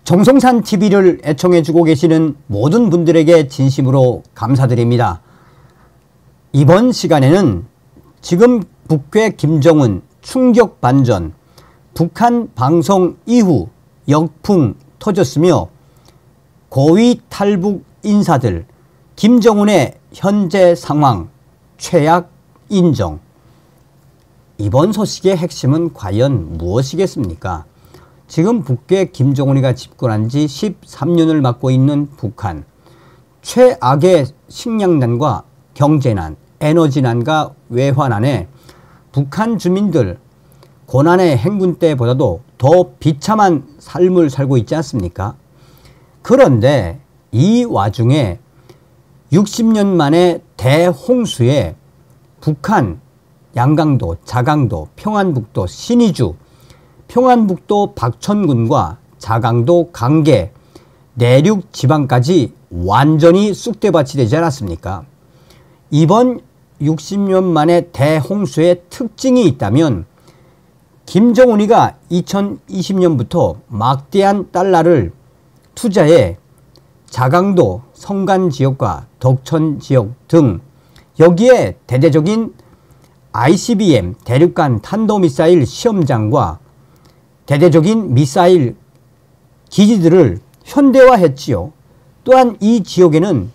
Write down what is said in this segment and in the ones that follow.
정성산 TV를 애청해주고 계시는 모든 분들에게 진심으로 감사드립니다. 이번 시간에는 지금 북괴 김정은 충격 반전, 북한 방송 이후 역풍 터졌으며 고위 탈북 인사들 김정은의 현재 상황 최악 인정. 이번 소식의 핵심은 과연 무엇이겠습니까? 지금 북괴 김정은이가 집권한 지 13년을 맡고 있는 북한, 최악의 식량난과 경제난, 에너지난과 외환난에 북한 주민들 고난의 행군 때보다도 더 비참한 삶을 살고 있지 않습니까? 그런데 이 와중에 60년 만에 대홍수에 북한 양강도, 자강도, 평안북도, 신의주, 평안북도 박천군과 자강도 강계, 내륙 지방까지 완전히 쑥대밭이 되지 않았습니까? 이번 60년 만에 대홍수의 특징이 있다면 김정은이가 2020년부터 막대한 달러를 투자해 자강도, 성간지역과 덕천지역 등 여기에 대대적인 ICBM 대륙간 탄도미사일 시험장과 대대적인 미사일 기지들을 현대화했지요. 또한 이 지역에는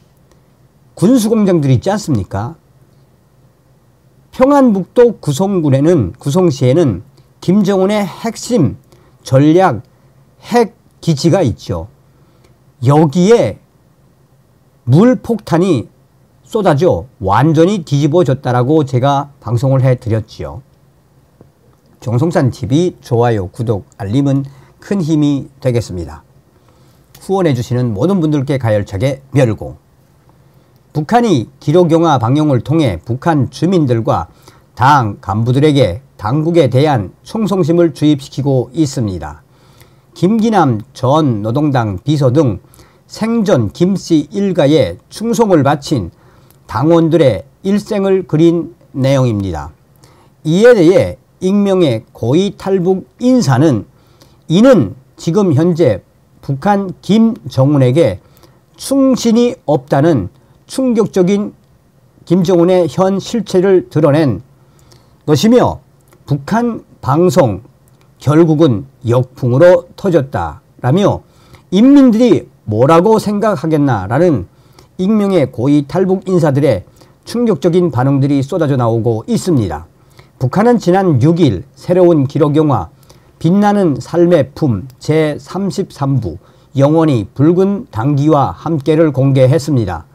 군수공장들이 있지 않습니까? 평안북도 구성시에는 김정은의 핵심 전략 핵기지가 있죠. 여기에 물폭탄이 쏟아져 완전히 뒤집어졌다라고 제가 방송을 해드렸지요. 정성산TV 좋아요, 구독, 알림은 큰 힘이 되겠습니다. 후원해주시는 모든 분들께 가열차게 멸고, 북한이 기록영화 방영을 통해 북한 주민들과 당 간부들에게 당국에 대한 충성심을 주입시키고 있습니다. 김기남 전 노동당 비서 등 생전 김씨 일가에 충성을 바친 당원들의 일생을 그린 내용입니다. 이에 대해 익명의 고위 탈북 인사는 이는 지금 현재 북한 김정은에게 충신이 없다는 충격적인 김정은의 현 실체를 드러낸 것이며 북한 방송 결국은 역풍으로 터졌다라며 인민들이 뭐라고 생각하겠나라는 익명의 고위 탈북 인사들의 충격적인 반응들이 쏟아져 나오고 있습니다. 북한은 지난 6일 새로운 기록영화 빛나는 삶의 품 제33부 영원히 붉은 당기와 함께를 공개했습니다.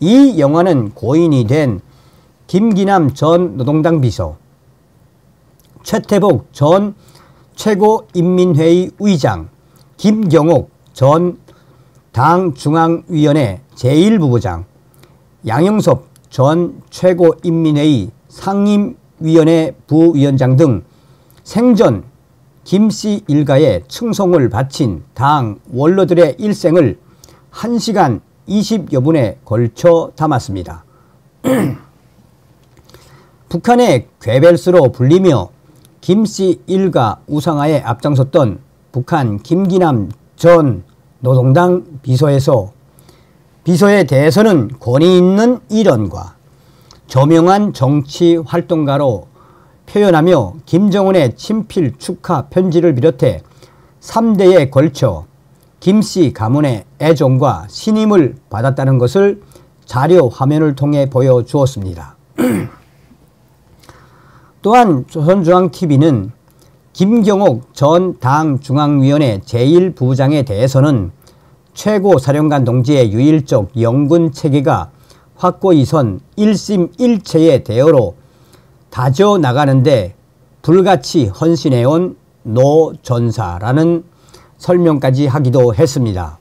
이 영화는 고인이 된 김기남 전 노동당 비서, 최태복 전 최고인민회의 의장, 김경옥 전 당중앙위원회 제1부부장, 양영섭 전 최고인민회의 상임위원회 부위원장 등 생전 김씨 일가에 충성을 바친 당 원로들의 일생을 1시간 20여 분에 걸쳐 담았습니다. 북한의 괴벨스로 불리며 김씨 일가 우상화에 앞장섰던 북한 김기남 전 노동당 비서에 대해서는 권위 있는 일원과 저명한 정치 활동가로 표현하며 김정은의 친필 축하 편지를 비롯해 3대에 걸쳐 김씨 가문의 애정과 신임을 받았다는 것을 자료 화면을 통해 보여주었습니다. 또한 조선중앙TV는 김경옥 전 당중앙위원회 제1부부장에 대해서는 최고사령관 동지의 유일적 영군 체계가 확고히 선 1심 1체의 대어로 다져나가는데 불같이 헌신해온 노 전사라는 설명까지 하기도 했습니다.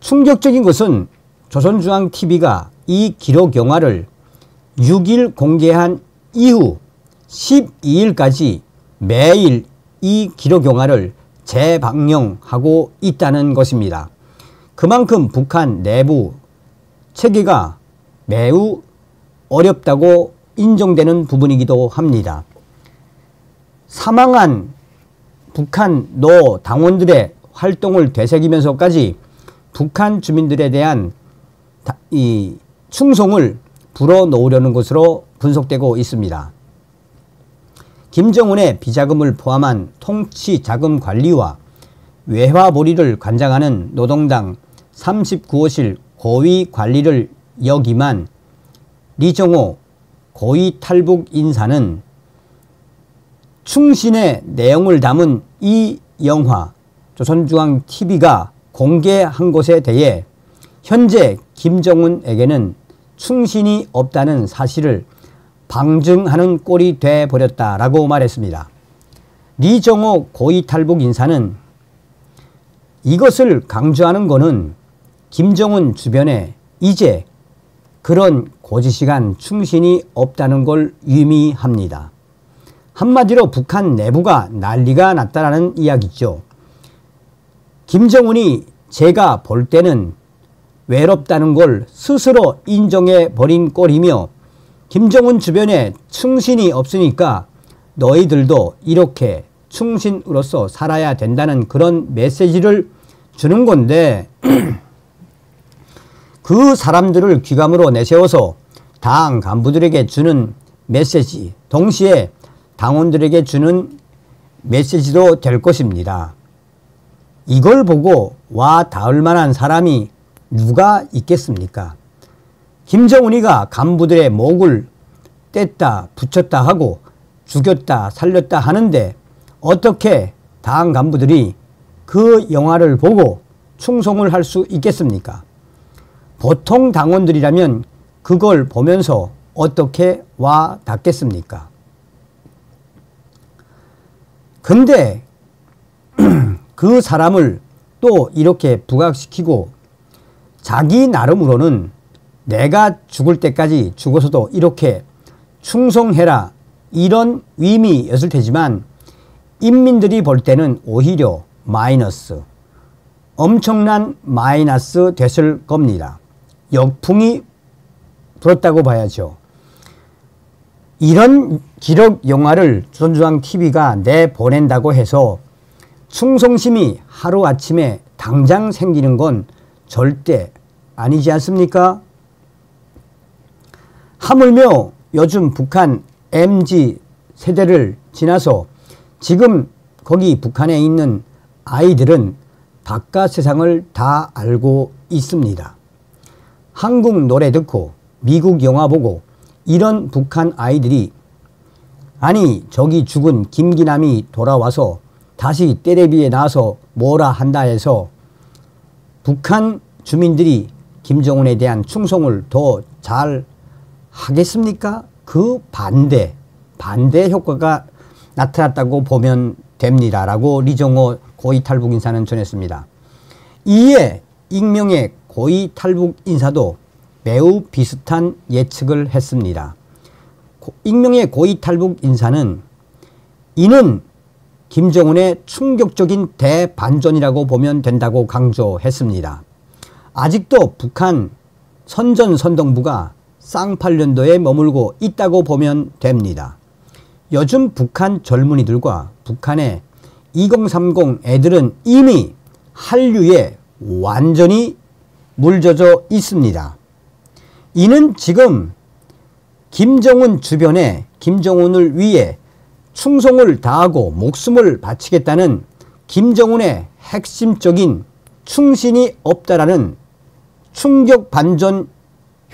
충격적인 것은 조선중앙TV가 이 기록영화를 6일 공개한 이후 12일까지 매일 이 기록영화를 재방영하고 있다는 것입니다. 그만큼 북한 내부 체계가 매우 어렵다고 인정되는 부분이기도 합니다. 사망한 북한 노 당원들의 활동을 되새기면서까지 북한 주민들에 대한 이 충성을 불어넣으려는 것으로 분석되고 있습니다. 김정은의 비자금을 포함한 통치 자금 관리와 외화몰이를 관장하는 노동당 39호실 고위 관리를 역임한 리정호 고위 탈북 인사는 충신의 내용을 담은 이 영화 조선중앙TV가 공개한 것에 대해 현재 김정은에게는 충신이 없다는 사실을 방증하는 꼴이 돼버렸다라고 말했습니다. 리정호 고위 탈북 인사는 이것을 강조하는 것은 김정은 주변에 이제 그런 고지식한 충신이 없다는 걸 의미합니다. 한마디로 북한 내부가 난리가 났다라는 이야기죠. 김정은이 제가 볼 때는 외롭다는 걸 스스로 인정해 버린 꼴이며 김정은 주변에 충신이 없으니까 너희들도 이렇게 충신으로서 살아야 된다는 그런 메시지를 주는 건데 그 사람들을 귀감으로 내세워서 당 간부들에게 주는 메시지, 동시에 당원들에게 주는 메시지도 될 것입니다. 이걸 보고 와 닿을 만한 사람이 누가 있겠습니까? 김정은이가 간부들의 목을 뗐다 붙였다 하고 죽였다 살렸다 하는데 어떻게 당 간부들이 그 영화를 보고 충성을 할 수 있겠습니까? 보통 당원들이라면 그걸 보면서 어떻게 와 닿겠습니까? 근데 그 사람을 또 이렇게 부각시키고 자기 나름으로는 내가 죽을 때까지 죽어서도 이렇게 충성해라 이런 의미였을 테지만 인민들이 볼 때는 오히려 마이너스, 엄청난 마이너스 됐을 겁니다. 역풍이 불었다고 봐야죠. 이런 기록 영화를 조선중앙TV가 내보낸다고 해서 충성심이 하루아침에 당장 생기는 건 절대 아니지 않습니까? 하물며 요즘 북한 MZ 세대를 지나서 지금 거기 북한에 있는 아이들은 바깥 세상을 다 알고 있습니다. 한국 노래 듣고 미국 영화 보고 이런 북한 아이들이 아니 저기 죽은 김기남이 돌아와서 다시 텔레비에 나와서 뭐라 한다 해서 북한 주민들이 김정은에 대한 충성을 더 잘 하겠습니까? 그 반대 효과가 나타났다고 보면 됩니다. 라고 리정호 고위 탈북 인사는 전했습니다. 이에 익명의 고위 탈북 인사도 매우 비슷한 예측을 했습니다. 익명의 고위 탈북 인사는 이는 김정은의 충격적인 대반전이라고 보면 된다고 강조했습니다. 아직도 북한 선전선동부가 쌍팔년도에 머물고 있다고 보면 됩니다. 요즘 북한 젊은이들과 북한의 2030 애들은 이미 한류에 완전히 물젖어 있습니다. 이는 지금 김정은 주변에 김정은을 위해 충성을 다하고 목숨을 바치겠다는 김정은의 핵심적인 충신이 없다라는 충격 반전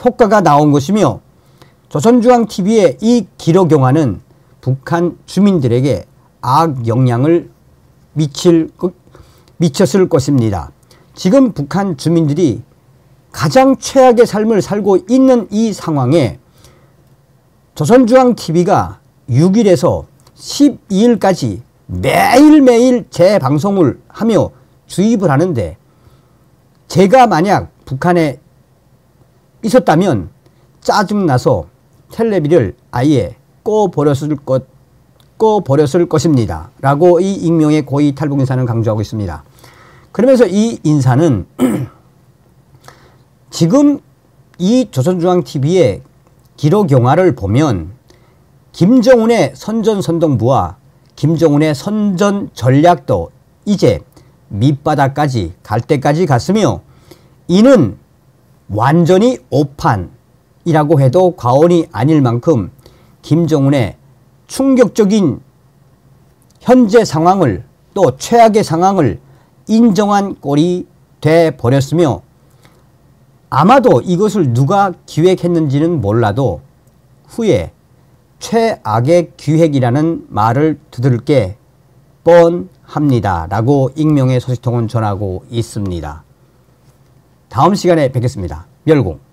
효과가 나온 것이며 조선중앙TV의 이 기록 영화는 북한 주민들에게 악영향을 미쳤을 것입니다. 지금 북한 주민들이 가장 최악의 삶을 살고 있는 이 상황에 조선중앙TV가 6일에서 12일까지 매일매일 재방송을 하며 주입을 하는데 제가 만약 북한에 있었다면 짜증나서 텔레비를 아예 꺼버렸을 것입니다. 라고 이 익명의 고위 탈북 인사는 강조하고 있습니다. 그러면서 이 인사는 지금 이 조선중앙TV의 기록 영화를 보면 김정은의 선전선동부와 김정은의 선전 전략도 이제 밑바닥까지 갈 때까지 갔으며 이는 완전히 오판이라고 해도 과언이 아닐 만큼 김정은의 충격적인 현재 상황을 또 최악의 상황을 인정한 꼴이 돼 버렸으며 아마도 이것을 누가 기획했는지는 몰라도 후에 최악의 기획이라는 말을 들을 게 뻔합니다. 라고 익명의 소식통은 전하고 있습니다. 다음 시간에 뵙겠습니다. 멸공.